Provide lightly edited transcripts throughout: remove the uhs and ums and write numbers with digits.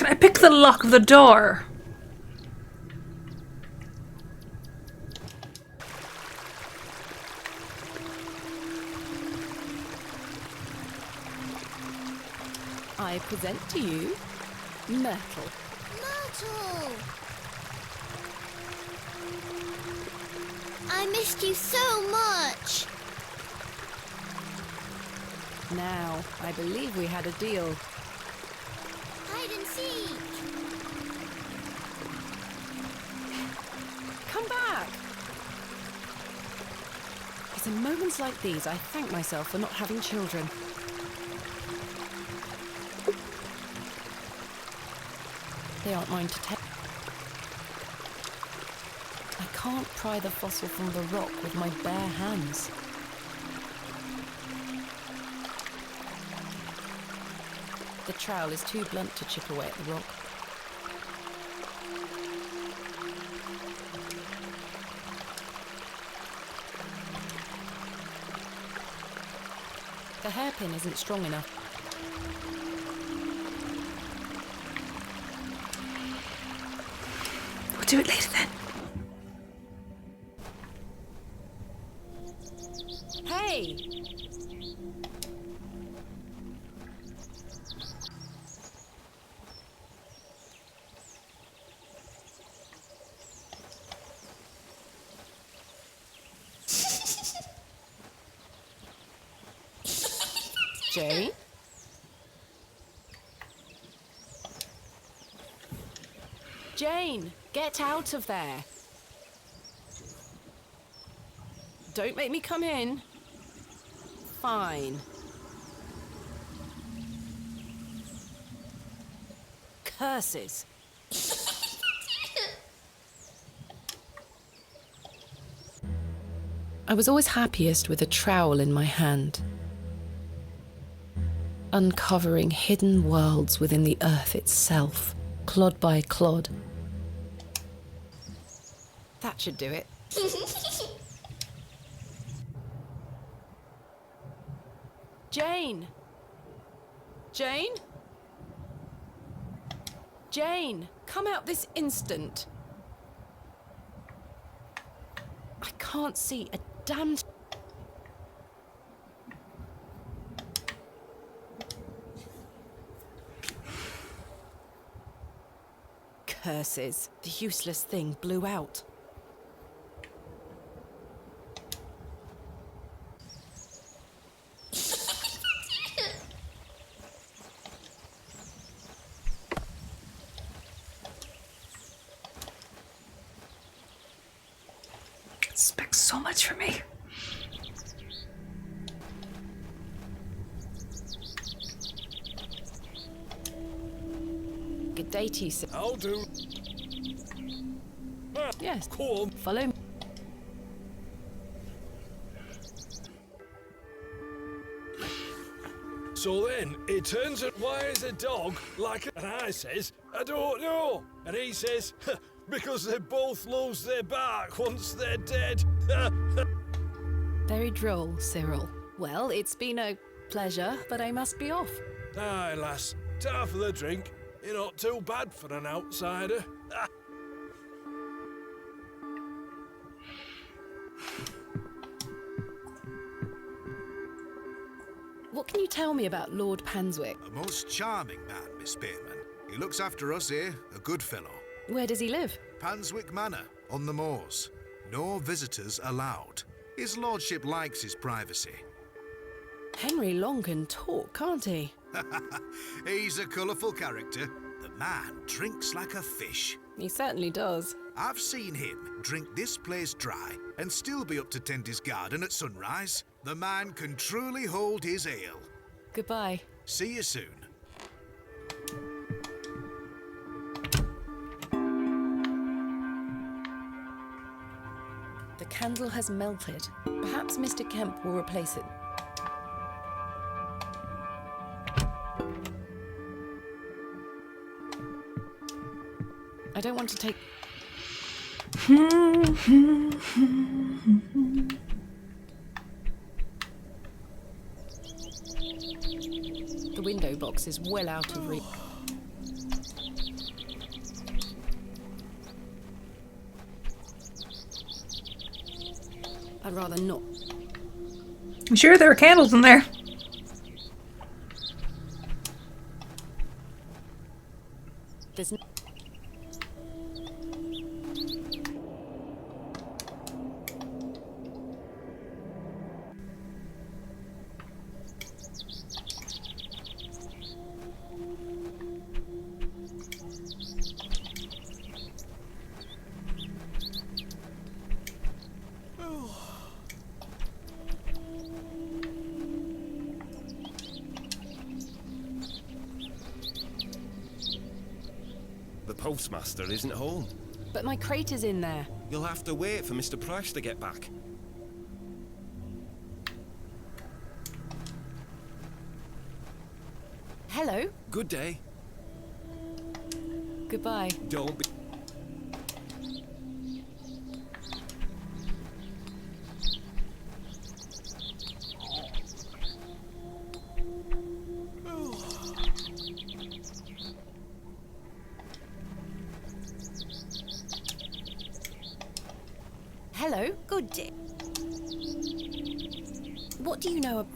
Can I pick the lock of the door? I present to you Myrtle. Myrtle! I missed you so much. Now, I believe we had a deal. Hide and seek. Come back! It's in moments like these I thank myself for not having children. They aren't mine to take. I can't pry the fossil from the rock with my bare hands. The trowel is too blunt to chip away at the rock. The hairpin isn't strong enough. We'll do it later then. Hey! Jane? Jane, get out of there. Don't make me come in. Fine. Curses. I was always happiest with a trowel in my hand, uncovering hidden worlds within the earth itself, clod by clod. That should do it. Jane! Jane? Jane, come out this instant. I can't see a damn... Curses. The useless thing blew out. Expect so much from me. Good day to you, sir. I'll do. Yes. Cool. Follow me. So then, he turns and why is a dog like and I says, I don't know. And he says, because they both lose their bark once they're dead. Very droll, Cyril. Well, it's been a pleasure, but I must be off. Aye, lass. Ta for the drink. You're not too bad for an outsider. What can you tell me about Lord Panswick? A most charming man, Miss Spearman. He looks after us here, a good fellow. Where does he live? Panswick Manor, on the moors. No visitors allowed. His lordship likes his privacy. Henry Long can talk, can't he? He's a colourful character. The man drinks like a fish. He certainly does. I've seen him drink this place dry and still be up to tend his garden at sunrise. The man can truly hold his ale. Goodbye. See you soon. The candle has melted. Perhaps Mr. Kemp will replace it. I don't want to take... The window box is well out of reach. rather not. I'm sure there are candles in there. There's no... The postmaster isn't home. But my crate is in there. You'll have to wait for Mr. Price to get back. Hello. Good day. Goodbye. Don't be... Hello. Good day. What do you know about...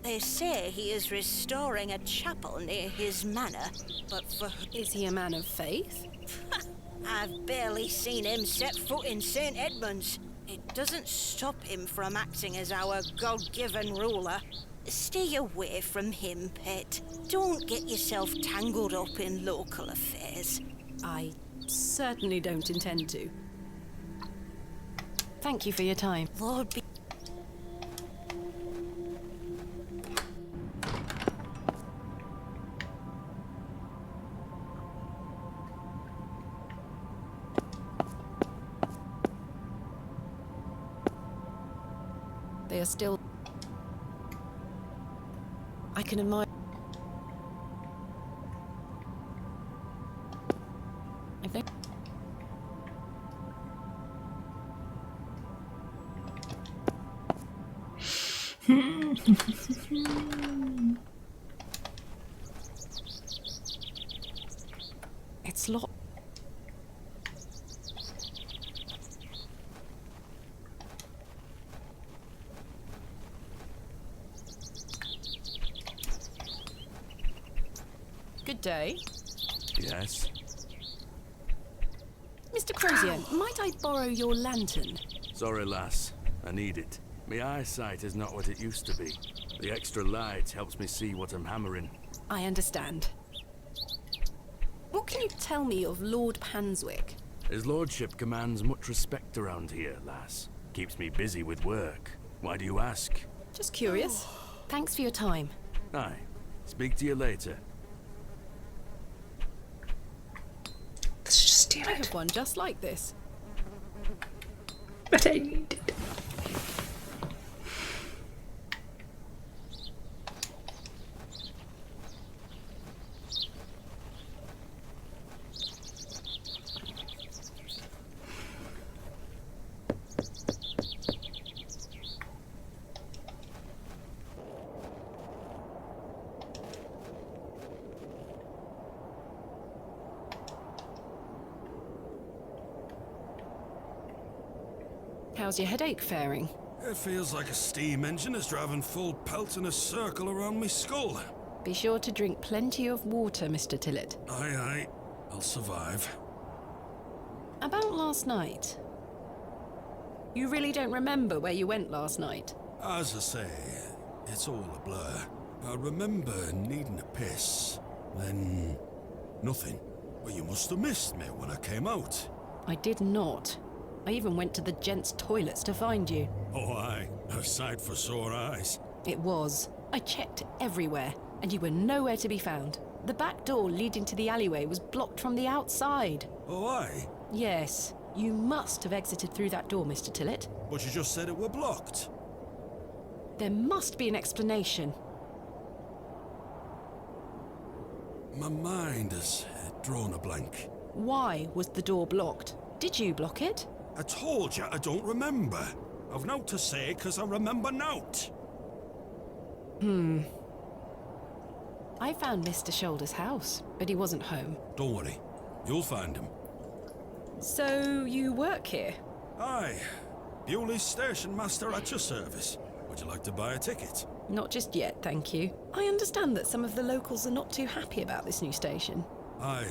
They say he is restoring a chapel near his manor, but for... Is he a man of faith? I've barely seen him set foot in St. Edmunds. It doesn't stop him from acting as our God-given ruler. Stay away from him, pet. Don't get yourself tangled up in local affairs. I certainly don't intend to. Thank you for your time. Lord be... They are still... I can admire... I think... It's locked. Good day. Yes? Mr. Crozier, might I borrow your lantern? Sorry, lass. I need it. My eyesight is not what it used to be. The extra light helps me see what I'm hammering. I understand. What can you tell me of Lord Panswick? His lordship commands much respect around here, lass. Keeps me busy with work. Why do you ask? Just curious. Thanks for your time. Aye. Speak to you later. Let's just steal I it. have one just like this. But I need it. How's your headache faring? It feels like a steam engine is driving full pelt in a circle around me skull. Be sure to drink plenty of water, Mr. Tillett. Aye, aye. I'll survive. About last night. You really don't remember where you went last night? As I say, it's all a blur. I remember needing a piss, then nothing. Well, you must have missed me when I came out. I did not. I even went to the gents' toilets to find you. Oh, aye. A sight for sore eyes. It was. I checked everywhere, and you were nowhere to be found. The back door leading to the alleyway was blocked from the outside. Oh, aye. Yes, you must have exited through that door, Mr. Tillett. But you just said it were blocked. There must be an explanation. My mind has drawn a blank. Why was the door blocked? Did you block it? I told you I don't remember. I've nought to say 'cause I remember nought. I found Mr. Shoulder's house, but he wasn't home. Don't worry. You'll find him. So you work here? Aye. Bewley Station Master at your service. Would you like to buy a ticket? Not just yet, thank you. I understand that some of the locals are not too happy about this new station. Aye,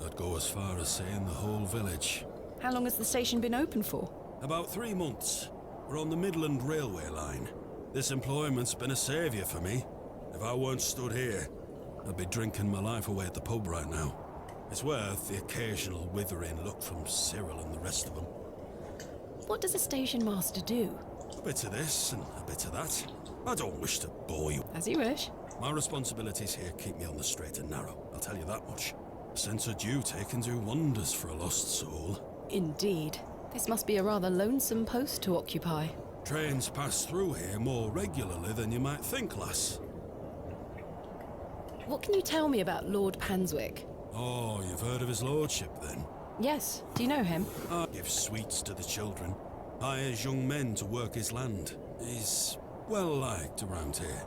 I'd go as far as saying the whole village. How long has the station been open for? About 3 months. We're on the Midland Railway line. This employment's been a saviour for me. If I weren't stood here, I'd be drinking my life away at the pub right now. It's worth the occasional withering look from Cyril and the rest of them. What does a station master do? A bit of this and a bit of that. I don't wish to bore you. As you wish. My responsibilities here keep me on the straight and narrow, I'll tell you that much. A sense of duty can do wonders for a lost soul. Indeed. This must be a rather lonesome post to occupy. Trains pass through here more regularly than you might think, lass. What can you tell me about Lord Panswick? Oh, you've heard of his lordship, then? Yes. Do you know him? Gives sweets to the children. Hires young men to work his land. He's well liked around here.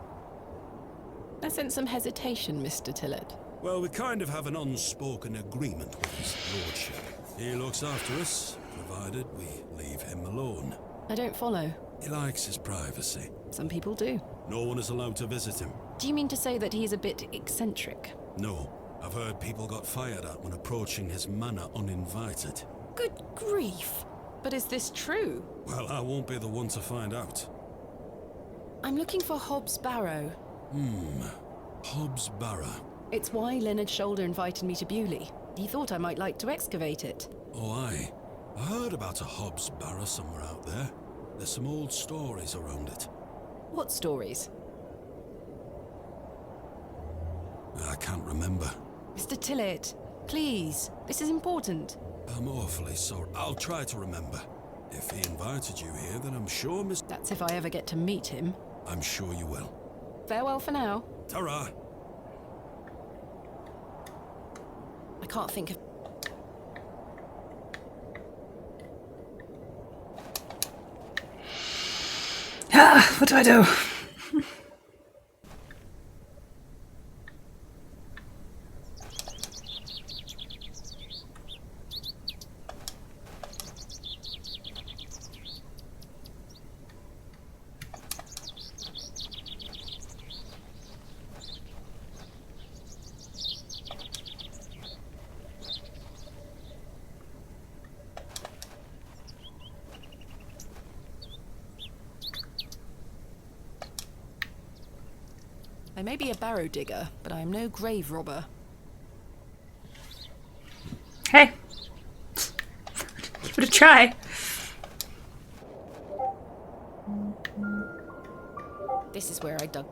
I sense some hesitation, Mr. Tillett. Well, we kind of have an unspoken agreement with his lordship. He looks after us, provided we leave him alone. I don't follow. He likes his privacy. Some people do. No one is allowed to visit him. Do you mean to say that he's a bit eccentric? No. I've heard people got fired at when approaching his manor uninvited. Good grief. But is this true? Well, I won't be the one to find out. I'm looking for Hobbs Barrow. Hobbs Barrow. It's why Leonard Shoulder invited me to Bewley. He thought I might like to excavate it. Oh, aye. I heard about a Hobbs Barrow somewhere out there. There's some old stories around it. What stories? I can't remember. Mr. Tillett, please. This is important. I'm awfully sorry. I'll try to remember. If he invited you here, then I'm sure That's if I ever get to meet him. I'm sure you will. Farewell for now. Ta-ra! I can't think of... What do I do? I may be a barrow digger, but I am no grave robber. Hey. Give it a try. This is where I dug.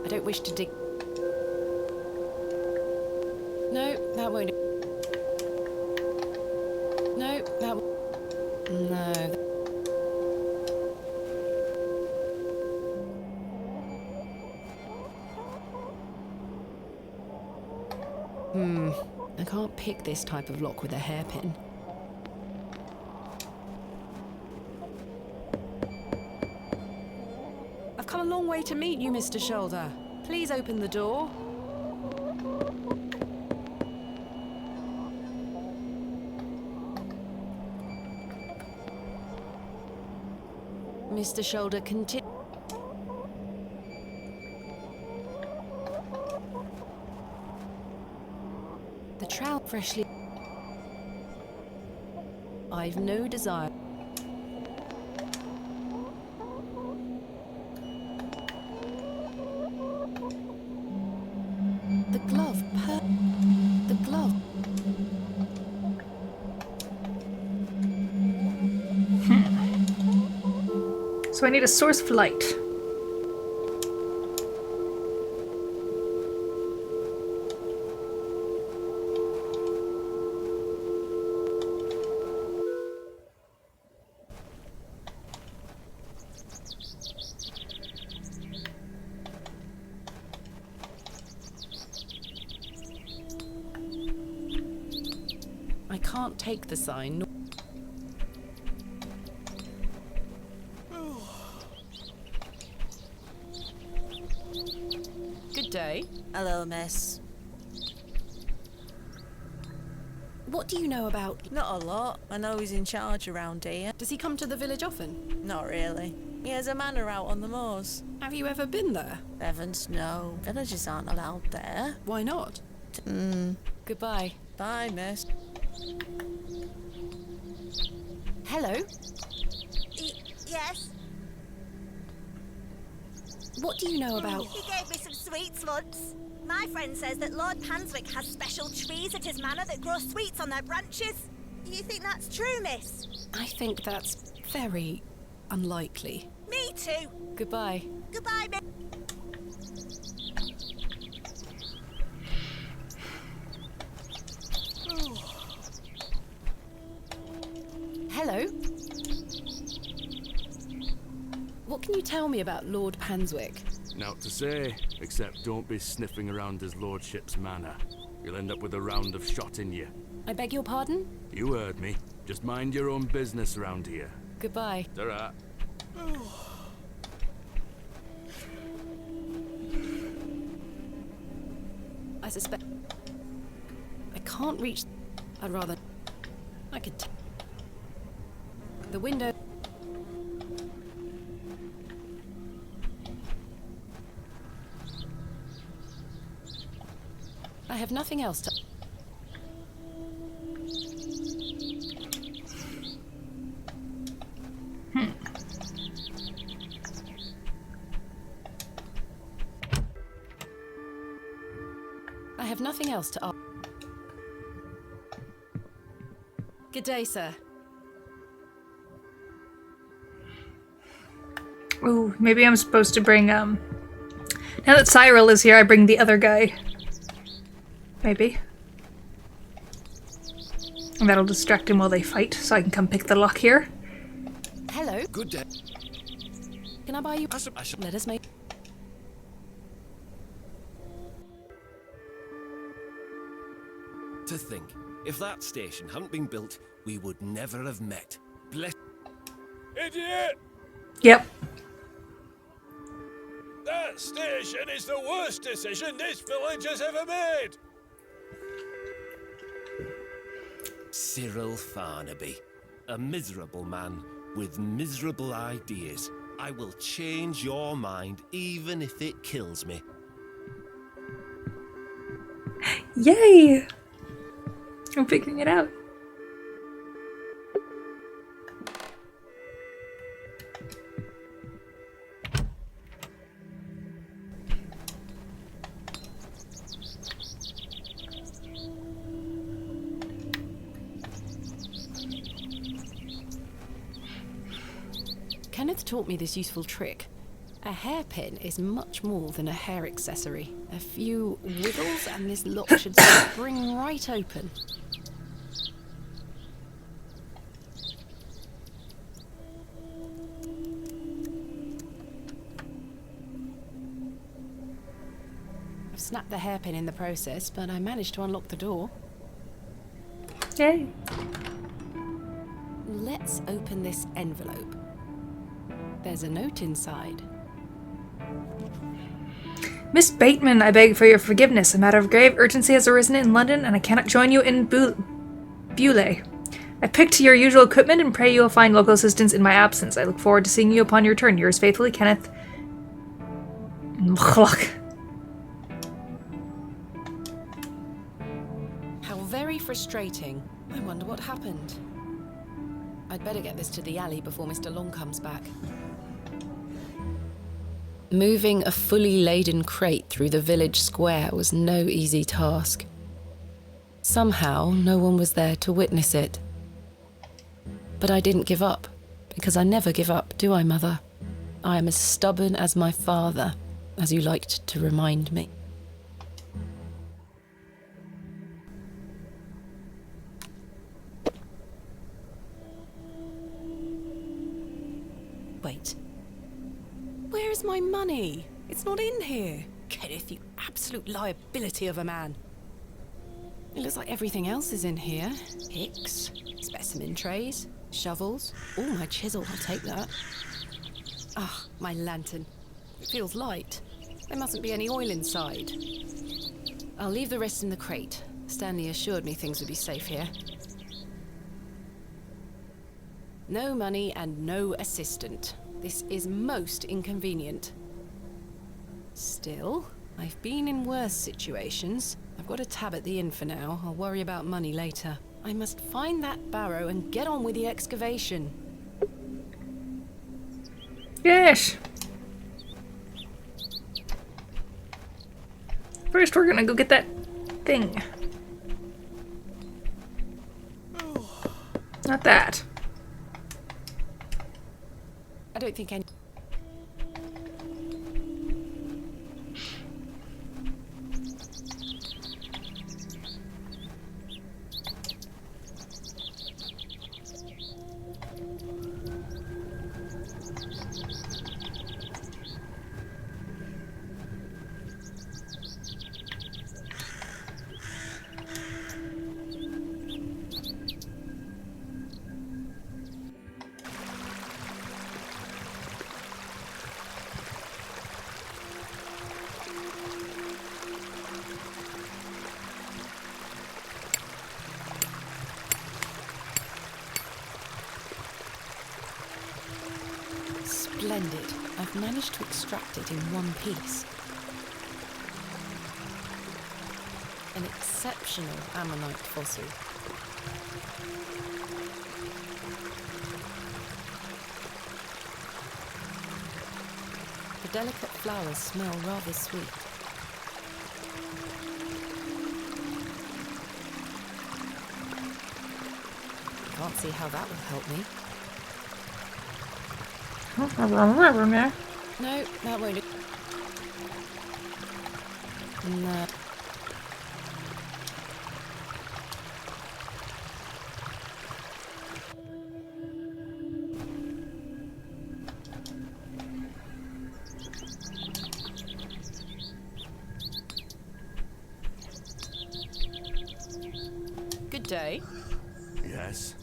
I don't wish to dig. No, that won't. No, that. No. I can't pick this type of lock with a hairpin. I've come a long way to meet you, Mr. Shoulder. Please open the door. Mr. Shoulder, continue. The trout freshly. I've no desire. The glove, the glove. So I need a source of light. can't take the sign. Good day. Hello, miss. What do you know about... Not a lot. I know he's in charge around here. Does he come to the village often? Not really. He has a manor out on the moors. Have you ever been there? Heavens, no. Villagers aren't allowed there. Why not? Goodbye. Bye, miss. Hello? Yes? What do you know about... He gave me some sweets once. My friend says that Lord Panswick has special trees at his manor that grow sweets on their branches. Do you think that's true, miss? I think that's very unlikely. Me too. Goodbye. Goodbye, miss. Hello? What can you tell me about Lord Panswick? Naught to say, except don't be sniffing around his lordship's manor. You'll end up with a round of shot in you. I beg your pardon? You heard me. Just mind your own business around here. Goodbye. Ta-ra. I suspect... I can't reach... I'd rather... I could... The window... I have nothing else to... I have nothing else to ask. Good day, sir. Ooh, maybe I'm supposed to bring, now that Cyril is here, I bring the other guy. Maybe. And that'll distract him while they fight, so I can come pick the lock here. Hello. Good day. Can I buy you... I should... Let us make... To think, if that station hadn't been built, we would never have met. Bless... Idiot! Yep. That station is the worst decision this village has ever made! Cyril Farnaby, a miserable man with miserable ideas. I will change your mind even if it kills me. Yay! I'm figuring it out. Kenneth taught me this useful trick. A hairpin is much more than a hair accessory. A few wiggles and this lock should spring right open. I've snapped the hairpin in the process, but I managed to unlock the door. Yay. Let's open this envelope. There's a note inside. Miss Bateman, I beg for your forgiveness. A matter of grave urgency has arisen in London, and I cannot join you in Beaulieu. I picked your usual equipment and pray you will find local assistance in my absence. I look forward to seeing you upon your return. Yours faithfully, Kenneth. How very frustrating. I wonder what happened. I'd better get this to the alley before Mr. Long comes back. Moving a fully laden crate through the village square was no easy task. Somehow, no one was there to witness it. But I didn't give up, because I never give up, do I, Mother? I am as stubborn as my father, as you liked to remind me. Wait. Where is my money? It's not in here. Kenneth, you absolute liability of a man. It looks like everything else is in here. Picks, specimen trays, shovels. Oh, my chisel, I'll take that. Ah, my lantern. It feels light. There mustn't be any oil inside. I'll leave the rest in the crate. Stanley assured me things would be safe here. No money and no assistant. This is most inconvenient. Still, I've been in worse situations. I've got a tab at the inn for now. I'll worry about money later. I must find that Barrow and get on with the excavation. Yes. First, we're gonna go get that thing. Not that. I don't think any... Splendid. I've managed to extract it in one piece. An exceptional ammonite fossil. The delicate flowers smell rather sweet. Can't see how that will help me. Oh, river there. No, that won't. No. Good day. Yes?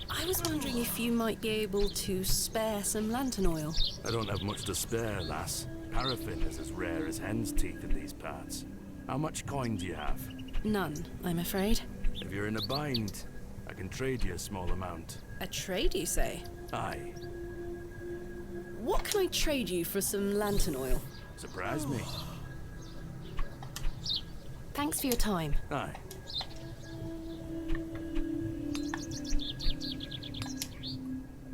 I was wondering if you might be able to spare some lantern oil. I don't have much to spare, lass. Paraffin is as rare as hen's teeth in these parts. How much coin do you have? None, I'm afraid. If you're in a bind, I can trade you a small amount. A trade, you say? Aye. What can I trade you for some lantern oil? Surprise me. Thanks for your time. Aye.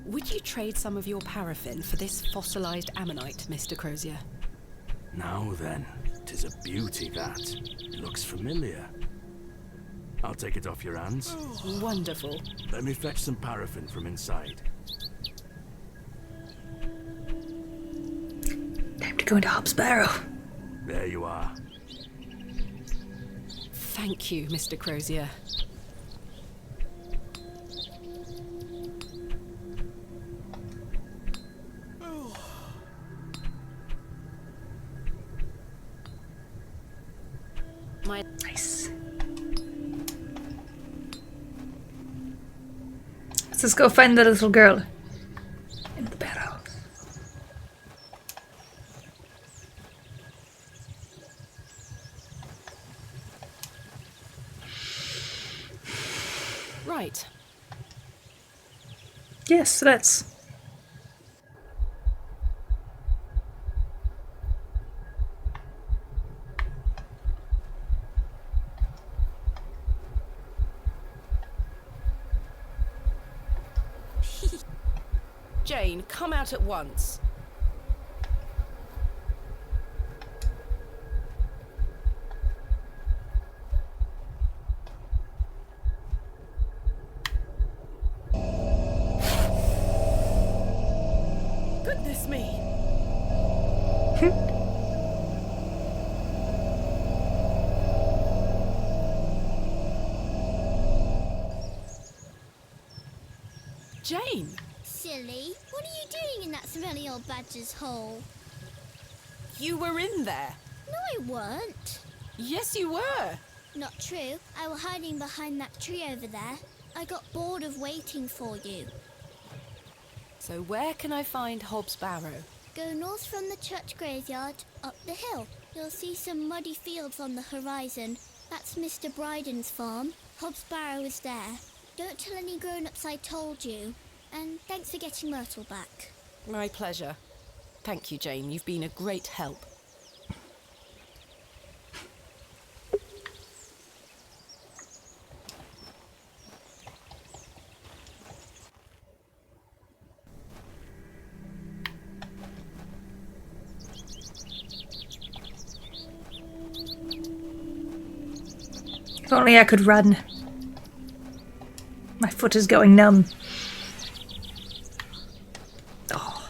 Would you trade some of your paraffin for this fossilized ammonite, Mr. Crozier? Now then, 'tis a beauty that. It looks familiar. I'll take it off your hands. Wonderful. Let me fetch some paraffin from inside. Time to go into Hob's Barrow. There you are. Thank you, Mr. Crozier. Nice. Let's go find the little girl in the barrow. Right. Yes, let's. Jane, come out at once. Goodness me! Jane! Silly, what are you doing in that smelly old badger's hole? You were in there. No, I weren't. Yes, you were. Not true. I was hiding behind that tree over there. I got bored of waiting for you. So where can I find Hobbs Barrow? Go north from the church graveyard, up the hill. You'll see some muddy fields on the horizon. That's Mr. Bryden's farm. Hobbs Barrow is there. Don't tell any grown-ups I told you. And thanks for getting Myrtle back. My pleasure. Thank you, Jane. You've been a great help. If only I could run. My foot is going numb. Oh.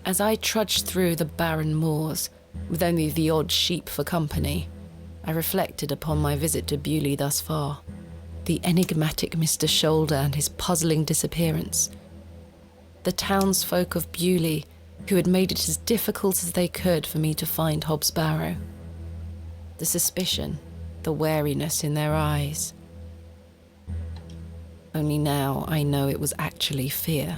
As I trudged through the barren moors, with only the odd sheep for company, I reflected upon my visit to Bewley thus far. The enigmatic Mr. Shoulder and his puzzling disappearance. The townsfolk of Bewley, who had made it as difficult as they could for me to find Hobbs Barrow. The suspicion, the wariness in their eyes. Only now I know it was actually fear.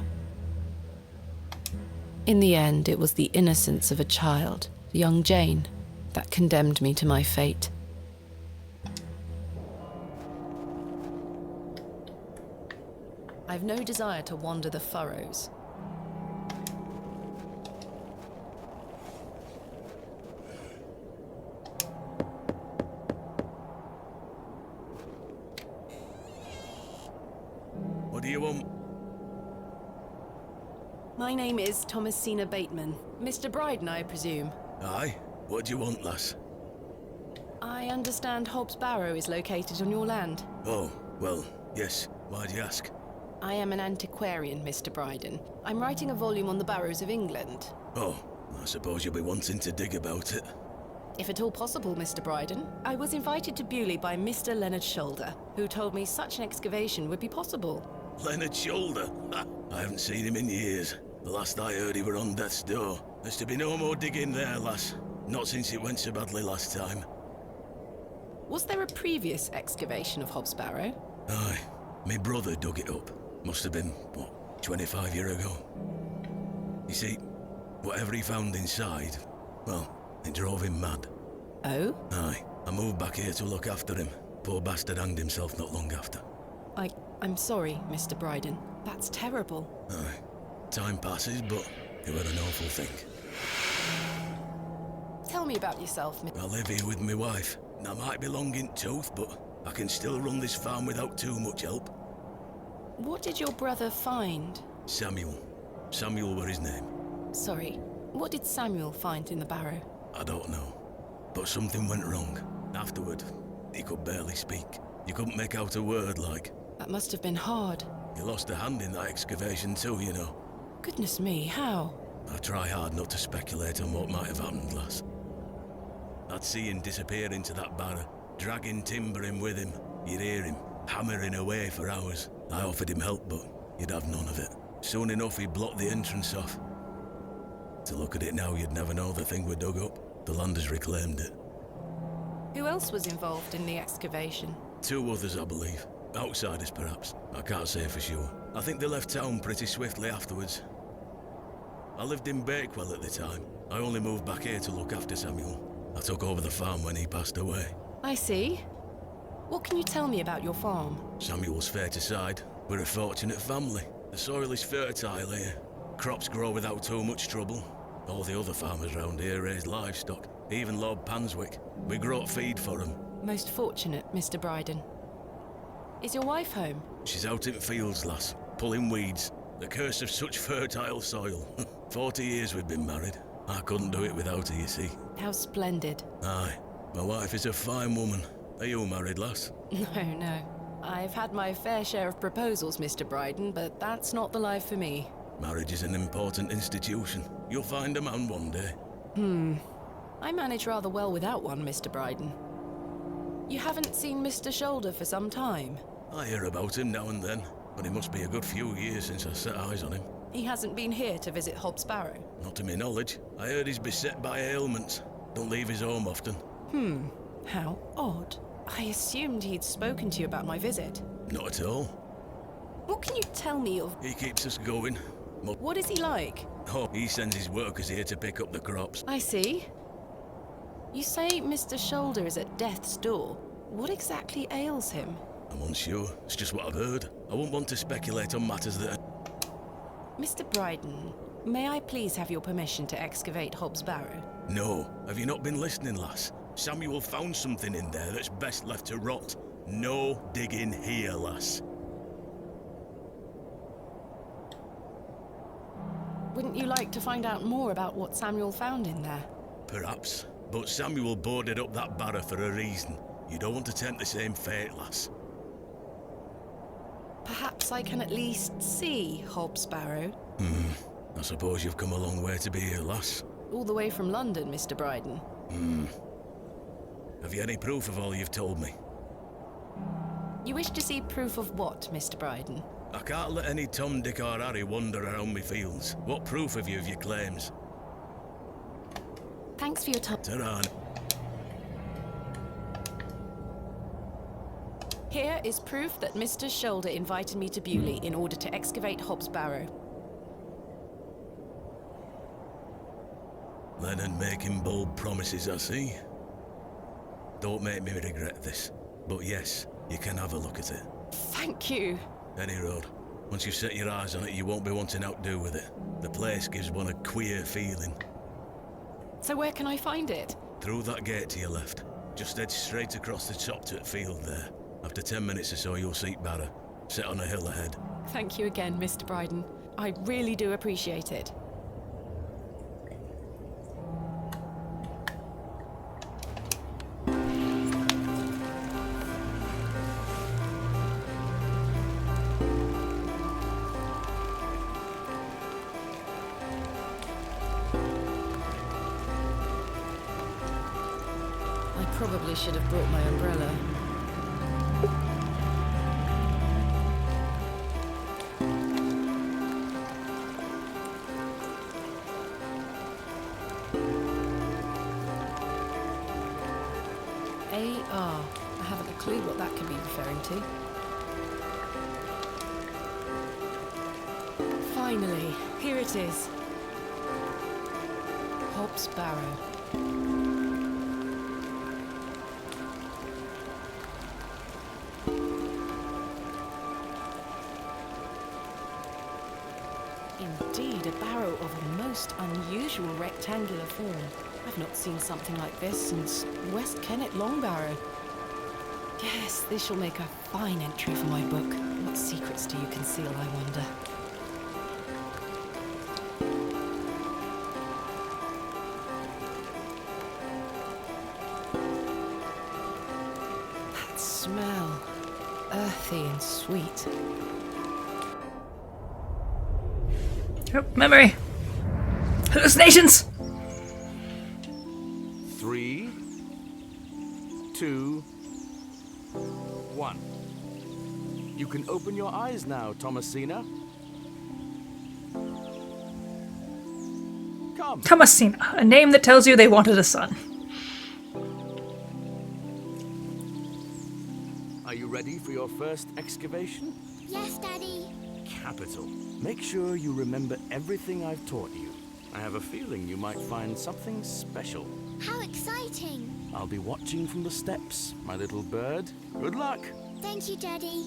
In the end, it was the innocence of a child, young Jane, that condemned me to my fate. I've no desire to wander the furrows. What do you want? My name is Thomasina Bateman. Mr. Bryden, I presume. Aye? What do you want, lass? I understand Hobbs Barrow is located on your land. Oh, well, yes. Why'd you ask? I am an antiquarian, Mr. Bryden. I'm writing a volume on the barrows of England. Oh, I suppose you'll be wanting to dig about it. If at all possible, Mr. Bryden. I was invited to Bewley by Mr. Leonard Shoulder, who told me such an excavation would be possible. Leonard Shoulder? Ha! I haven't seen him in years. The last I heard he were on death's door. There's to be no more digging there, lass. Not since it went so badly last time. Was there a previous excavation of Hobbs Barrow? Aye. My brother dug it up. Must have been, what, 25 years ago? You see, whatever he found inside, well, it drove him mad. Oh? Aye. I moved back here to look after him. Poor bastard hanged himself not long after. I'm sorry, Mr. Bryden. That's terrible. Aye. Time passes, but it were an awful thing. Tell me about yourself, I live here with my wife. And I might be long in tooth, but I can still run this farm without too much help. What did your brother find? Samuel. Samuel were his name. Sorry, what did Samuel find in the barrow? I don't know. But something went wrong. Afterward, he could barely speak. You couldn't make out a word, like. That must have been hard. He lost a hand in that excavation too, you know. Goodness me, how? I try hard not to speculate on what might have happened, lass. I'd see him disappear into that barrow, dragging timber in with him. You'd hear him hammering away for hours. I offered him help, but he'd have none of it. Soon enough, he blocked the entrance off. To look at it now, you'd never know the thing we dug up. The land has reclaimed it. Who else was involved in the excavation? 2 others, I believe. Outsiders, perhaps. I can't say for sure. I think they left town pretty swiftly afterwards. I lived in Bakewell at the time. I only moved back here to look after Samuel. I took over the farm when he passed away. I see. What can you tell me about your farm? Samuel's fair to side. We're a fortunate family. The soil is fertile here. Crops grow without too much trouble. All the other farmers round here raise livestock. Even Lord Panswick. We grow feed for him. Most fortunate, Mr. Bryden. Is your wife home? She's out in fields, lass, pulling weeds. The curse of such fertile soil. 40 years we've been married. I couldn't do it without her, you see. How splendid. Aye. My wife is a fine woman. Are you married, lass? No. I've had my fair share of proposals, Mr. Bryden, but that's not the life for me. Marriage is an important institution. You'll find a man one day. I manage rather well without one, Mr. Bryden. You haven't seen Mr. Shoulder for some time? I hear about him now and then, but it must be a good few years since I set eyes on him. He hasn't been here to visit Hobbs Barrow? Not to my knowledge. I heard he's beset by ailments. Don't leave his home often. How odd. I assumed he'd spoken to you about my visit. Not at all. What can you tell me of... He keeps us going. What is he like? Oh, he sends his workers here to pick up the crops. I see. You say Mr. Shoulder is at death's door. What exactly ails him? I'm unsure. It's just what I've heard. I wouldn't want to speculate on matters that... Mr. Bryden, may I please have your permission to excavate Hobbs Barrow? No. Have you not been listening, lass? Samuel found something in there that's best left to rot. No digging here, lass. Wouldn't you like to find out more about what Samuel found in there? Perhaps. But Samuel boarded up that barrow for a reason. You don't want to tempt the same fate, lass. Perhaps I can at least see Hobbs Barrow. I suppose you've come a long way to be here, lass. All the way from London, Mr. Bryden. Have you any proof of all you've told me? You wish to see proof of what, Mr. Bryden? I can't let any Tom, Dick or Harry wander around me fields. What proof have you of your claims? Thanks for your time. Ta-ra. Here is proof that Mr. Shoulder invited me to Bewley in order to excavate Hobbs Barrow. Lennon making bold promises, I see. Don't make me regret this. But yes, you can have a look at it. Thank you. Any road. Once you've set your eyes on it, you won't be wanting out to do with it. The place gives one a queer feeling. So where can I find it? Through that gate to your left. Just head straight across the top to the field there. After 10 minutes or so, you'll see Barrow, set on a hill ahead. Thank you again, Mr. Bryden. I really do appreciate it. I probably should have brought my umbrella. AR. I haven't a clue what that could be referring to. Finally, here it is. Hobbs Barrow. Indeed, a barrow of a most unusual rectangular form. I've not seen something like this since West Kennet Long Barrow. Yes, this shall make a fine entry for my book. What secrets do you conceal, I wonder? That smell. Earthy and sweet. Oh, memory. Hallucinations! 3, 2, 1. You can open your eyes now, Thomasina. Come. Thomasina, a name that tells you they wanted a son. Are you ready for your first excavation? Yes, Daddy. Capital. Make sure you remember everything I've taught you. I have a feeling you might find something special. How exciting. I'll be watching from the steps, my little bird. Good luck. Thank you, Daddy.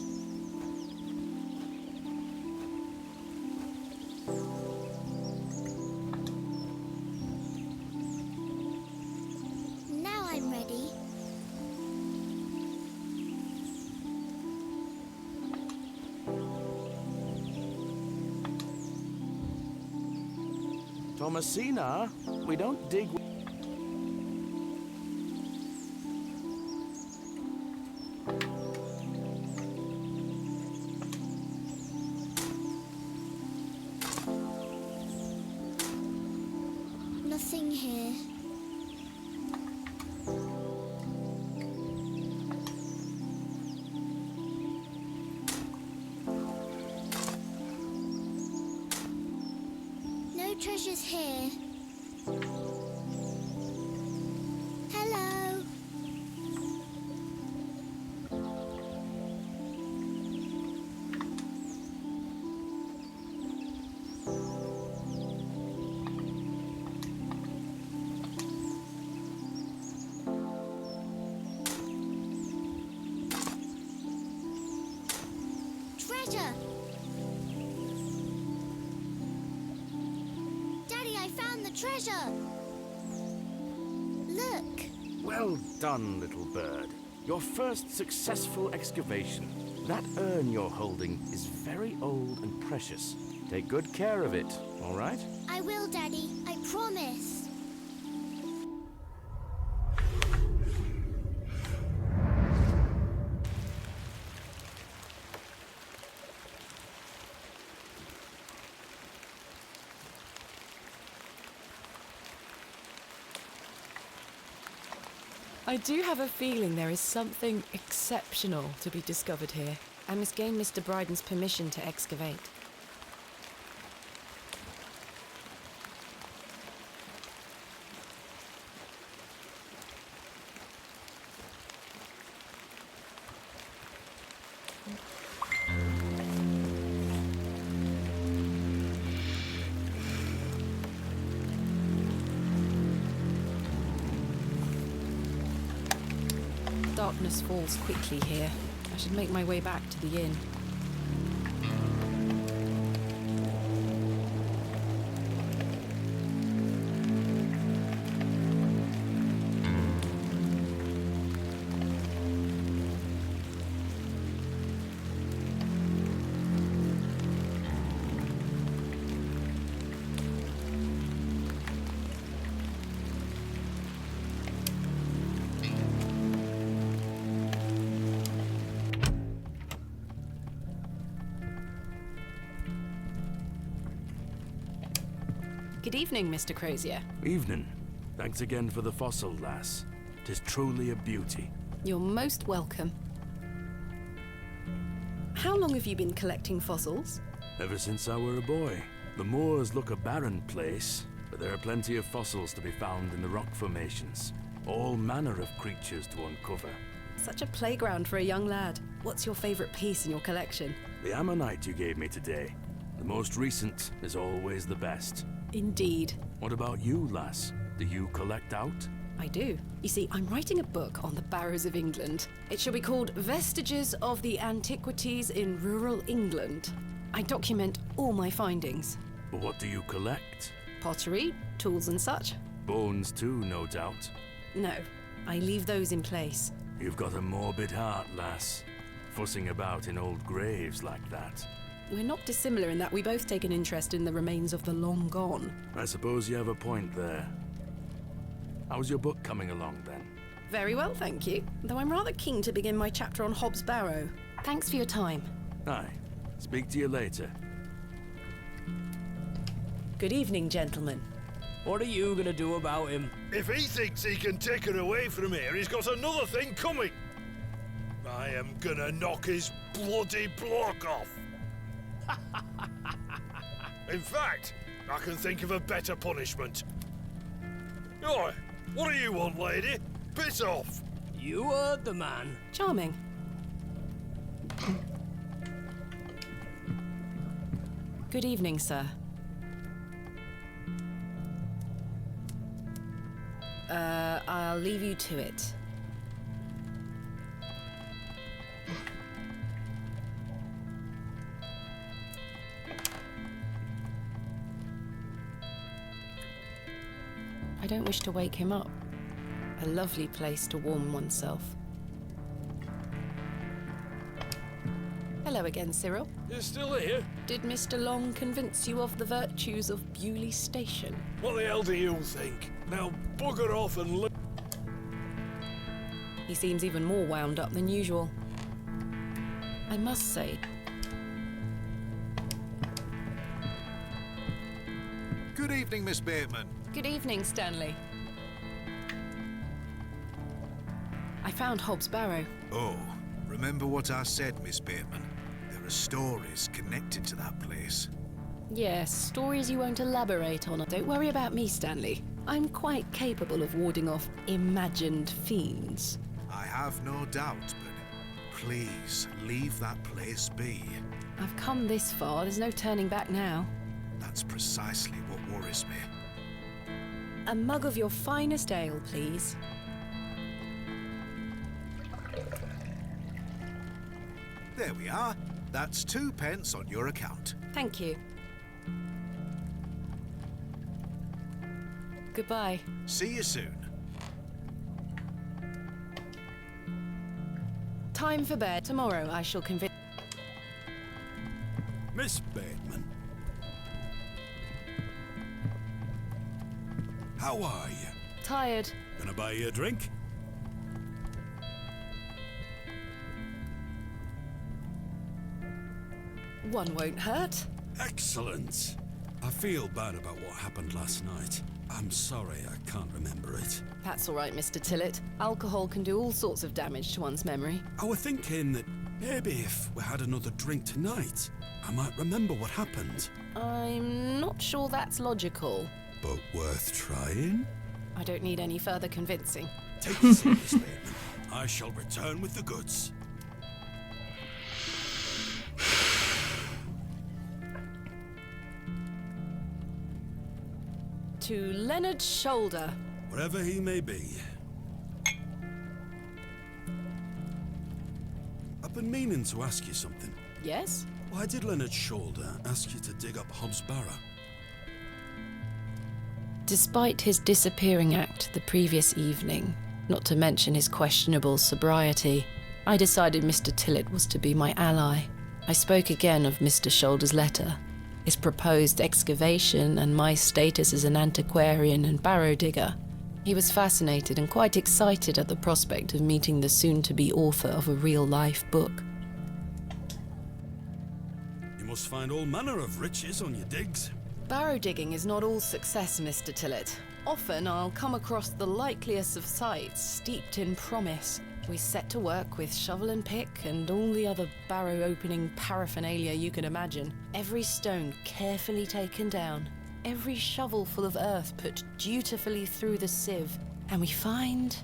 Now I'm ready. Thomasina, we don't dig... Nothing here. treasure's here. Hello. Treasure! Daddy, I found the treasure! Look! Well done, little bird. Your first successful excavation. That urn you're holding is very old and precious. Take good care of it, all right? I will, Daddy. I promise. I do have a feeling there is something exceptional to be discovered here. I must gain Mr. Bryden's permission to excavate. Darkness falls quickly here. I should make my way back to the inn. Good evening, Mr. Crozier. Evening. Thanks again for the fossil, lass. 'Tis truly a beauty. You're most welcome. How long have you been collecting fossils? Ever since I were a boy. The moors look a barren place, but there are plenty of fossils to be found in the rock formations. All manner of creatures to uncover. Such a playground for a young lad. What's your favourite piece in your collection? The ammonite you gave me today. The most recent is always the best. Indeed. What about you, lass? Do you collect out? I do. You see, I'm writing a book on the Barrows of England. It shall be called Vestiges of the Antiquities in Rural England. I document all my findings. But what do you collect? Pottery, tools and such. Bones too, no doubt. No, I leave those in place. You've got a morbid heart, lass. Fussing about in old graves like that. We're not dissimilar in that we both take an interest in the remains of the long gone. I suppose you have a point there. How's your book coming along, then? Very well, thank you. Though I'm rather keen to begin my chapter on Hobbs Barrow. Thanks for your time. Aye. Speak to you later. Good evening, gentlemen. What are you gonna do about him? If he thinks he can take her away from here, he's got another thing coming. I am gonna knock his bloody block off. In fact, I can think of a better punishment. Oi, what do you want, lady? Piss off! You heard the man. Charming. Good evening, sir. I'll leave you to it. I don't wish to wake him up. A lovely place to warm oneself. Hello again, Cyril. You're still here? Did Mr. Long convince you of the virtues of Bewley Station? What the hell do you think? Now bugger off and look. He seems even more wound up than usual. I must say, Good evening, Miss Bateman. good evening, Stanley. I found Hobbs Barrow. Oh, remember what I said, Miss Bateman? There are stories connected to that place. Yes, stories you won't elaborate on. Don't worry about me, Stanley. I'm quite capable of warding off imagined fiends. I have no doubt, but please leave that place be. I've come this far, there's no turning back now. That's precisely what worries me. A mug of your finest ale, please. There we are. That's 2 pence on your account. Thank you. Goodbye. See you soon. Time for bed. Tomorrow I shall convince... Miss Bateman. How are you? Tired. Gonna buy you a drink? One won't hurt. Excellent. I feel bad about what happened last night. I'm sorry I can't remember it. That's all right, Mr. Tillett. Alcohol can do all sorts of damage to one's memory. I was thinking that maybe if we had another drink tonight, I might remember what happened. I'm not sure that's logical. But worth trying? I don't need any further convincing. Take it serious, Bateman. I shall return with the goods. To Leonard's shoulder. Wherever he may be. I've been meaning to ask you something. Yes? Why did Leonard's shoulder ask you to dig up Hobbs Barrow? Despite his disappearing act the previous evening, not to mention his questionable sobriety, I decided Mr. Tillett was to be my ally. I spoke again of Mr. Shoulder's letter, his proposed excavation, and my status as an antiquarian and barrow digger. He was fascinated and quite excited at the prospect of meeting the soon-to-be author of a real-life book. You must find all manner of riches on your digs. Barrow digging is not all success, Mr. Tillett. Often I'll come across the likeliest of sites steeped in promise. We set to work with shovel and pick and all the other barrow opening paraphernalia you can imagine. Every stone carefully taken down, every shovel full of earth put dutifully through the sieve, and we find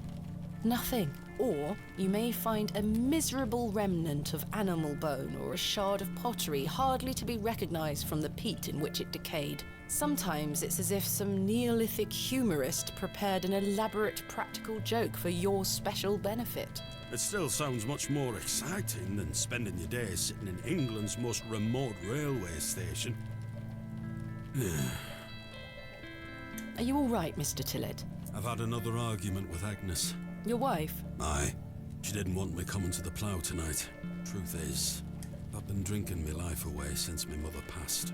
nothing. Or you may find a miserable remnant of animal bone or a shard of pottery hardly to be recognized from the peat in which it decayed. Sometimes it's as if some Neolithic humorist prepared an elaborate practical joke for your special benefit. It still sounds much more exciting than spending your days sitting in England's most remote railway station. Are you all right, Mr. Tillett? I've had another argument with Agnes. Your wife? Aye. She didn't want me coming to the plough tonight. Truth is, I've been drinking my life away since my mother passed.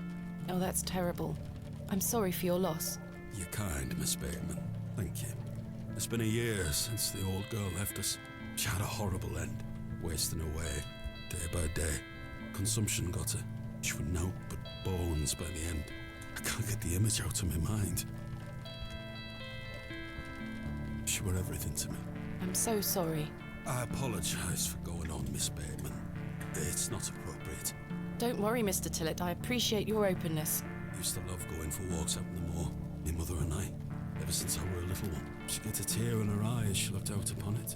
Oh, that's terrible. I'm sorry for your loss. You're kind, Miss Bateman. Thank you. It's been a year since the old girl left us. She had a horrible end, wasting away, day by day. Consumption got her. She was naught but bones by the end. I can't get the image out of my mind. She were everything to me. I'm so sorry. I apologise for going on, Miss Bateman. It's not appropriate. Don't worry, Mr. Tillett. I appreciate your openness. I used to love going for walks out in the moor, my mother and I, ever since I were a little one. She'd get a tear in her eye as she looked out upon it.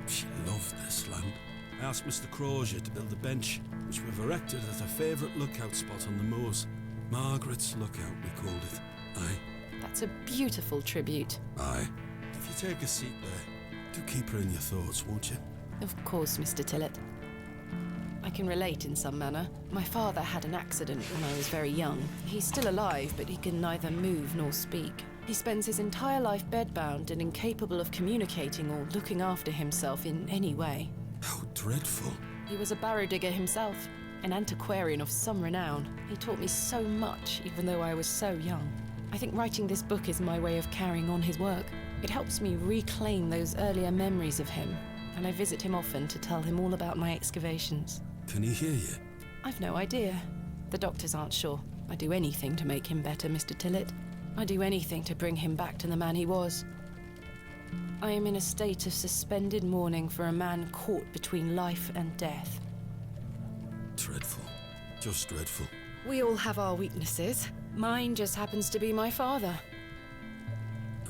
She loved this land. I asked Mr. Crozier to build a bench, which we've erected at her favourite lookout spot on the moors. Margaret's Lookout, we called it. Aye. That's a beautiful tribute. Aye. If you take a seat there, do keep her in your thoughts, won't you? Of course, Mr. Tillett. I can relate in some manner. My father had an accident when I was very young. He's still alive, but he can neither move nor speak. He spends his entire life bedbound and incapable of communicating or looking after himself in any way. How dreadful. He was a barrow digger himself, an antiquarian of some renown. He taught me so much, even though I was so young. I think writing this book is my way of carrying on his work. It helps me reclaim those earlier memories of him, and I visit him often to tell him all about my excavations. Can he hear you? I've no idea. The doctors aren't sure. I'd do anything to make him better, Mr. Tillett. I'd do anything to bring him back to the man he was. I am in a state of suspended mourning for a man caught between life and death. Dreadful. Just dreadful. We all have our weaknesses. Mine just happens to be my father.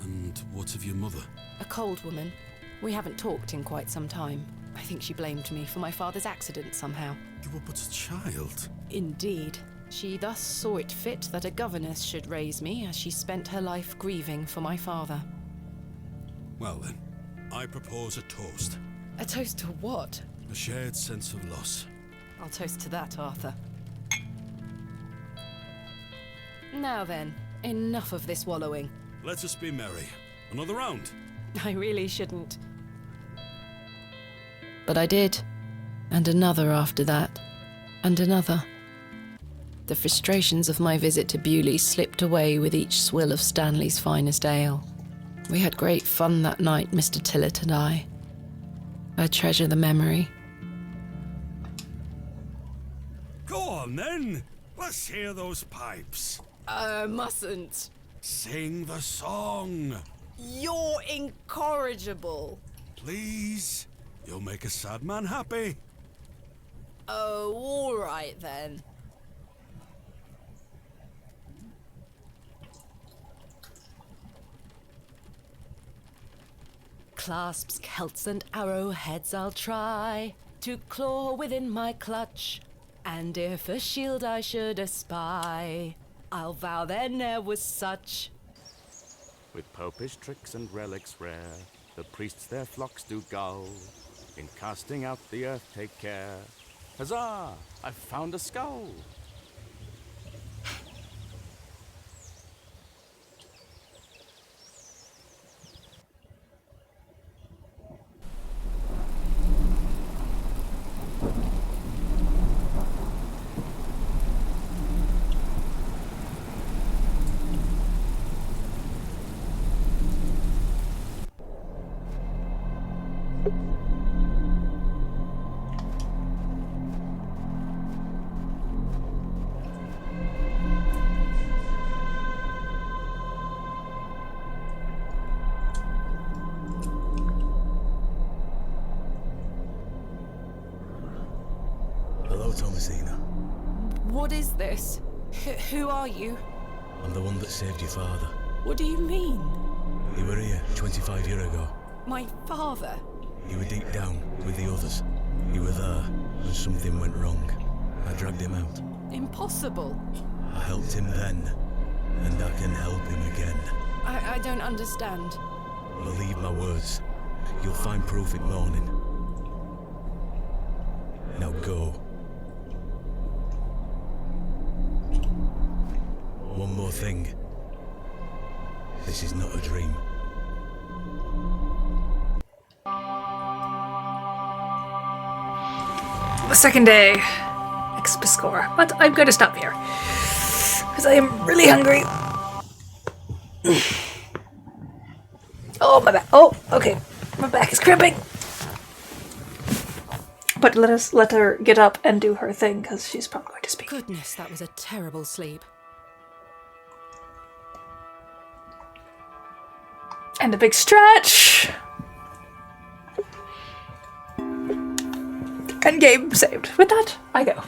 And what of your mother? A cold woman. We haven't talked in quite some time. I think she blamed me for my father's accident somehow. You were but a child. Indeed. She thus saw it fit that a governess should raise me as she spent her life grieving for my father. Well then, I propose a toast. A toast to what? A shared sense of loss. I'll toast to that, Arthur. Now then, enough of this wallowing. Let us be merry. Another round. I really shouldn't. But I did. And another after that. And another. The frustrations of my visit to Bewley slipped away with each swill of Stanley's finest ale. We had great fun that night, Mr. Tillett and I. I treasure the memory. Go on then. Let's hear those pipes. Mustn't. Sing the song. You're incorrigible. Please. You'll make a sad man happy. Oh, all right then. Clasps, celts, and arrowheads I'll try to claw within my clutch, and if a shield I should espy, I'll vow there ne'er was such. With popish tricks and relics rare, the priests their flocks do gull. In casting out the earth take care. Huzzah! I've found a skull! Hello, Thomasina. What is this? Who are you? I'm the one that saved your father. What do you mean? You were here 25 years ago. My father? You were deep down with the others. You were there when something went wrong. I dragged him out. Impossible. I helped him then, and I can help him again. I don't understand. Believe my words. You'll find proof in morning. Now go. One more thing. This is not a dream. The second day. Expiscore. But I'm going to stop here. Because I am really hungry. Oh, my back. Oh, okay. My back is cramping. But let her get up and do her thing, because she's probably going to speak. Goodness, that was a terrible sleep. And a big stretch. And game saved. With that, I go.